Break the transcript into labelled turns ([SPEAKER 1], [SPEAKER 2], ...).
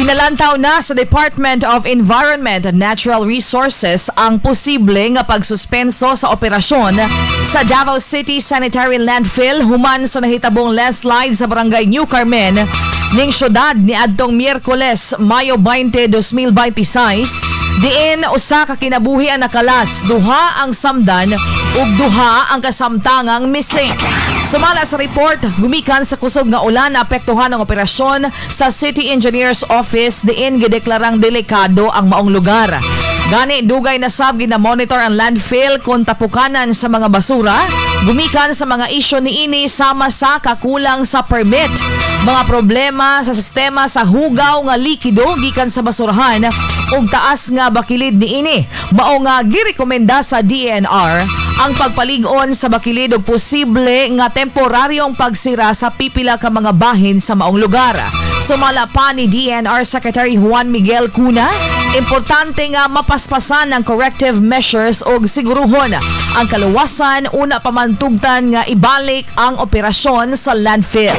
[SPEAKER 1] Inalantaw na sa Department of Environment and Natural Resources ang posible nga pagsuspenso sa operasyon sa Davao City Sanitary Landfill human sa nahitabong landslide sa barangay New Carmen ning syudad ni adtong Miyerkules, Mayo 20, 2026. Diin usa ka kinabuhi ang nakalas, duha ang samdan ug duha ang kasamtangang missing. Sumala sa report, gumikan sa kusog nga ulan na apektuhan ang operasyon sa City Engineer's Office diin gideklarang delikado ang maong lugar. Gani dugay na sab gina-monitor ang landfill kung tapukanan sa mga basura, gumikan sa mga isyu niini sama sa kakulang sa permit, mga problema sa sistema sa hugaw nga likido gikan sa basurahan ug taas nga bakilid niini. Mao nga girekomenda sa DENR ang pagpalig-on sa bakilid ug posible nga temporaryong pagsira sa pipila ka mga bahin sa maong lugar. Sumala pa ni DENR Secretary Juan Miguel Cuna, importante nga mapaspasan ang corrective measures ug siguruhon ang kaluwasan una pamantugtan nga ibalik ang operasyon sa landfill.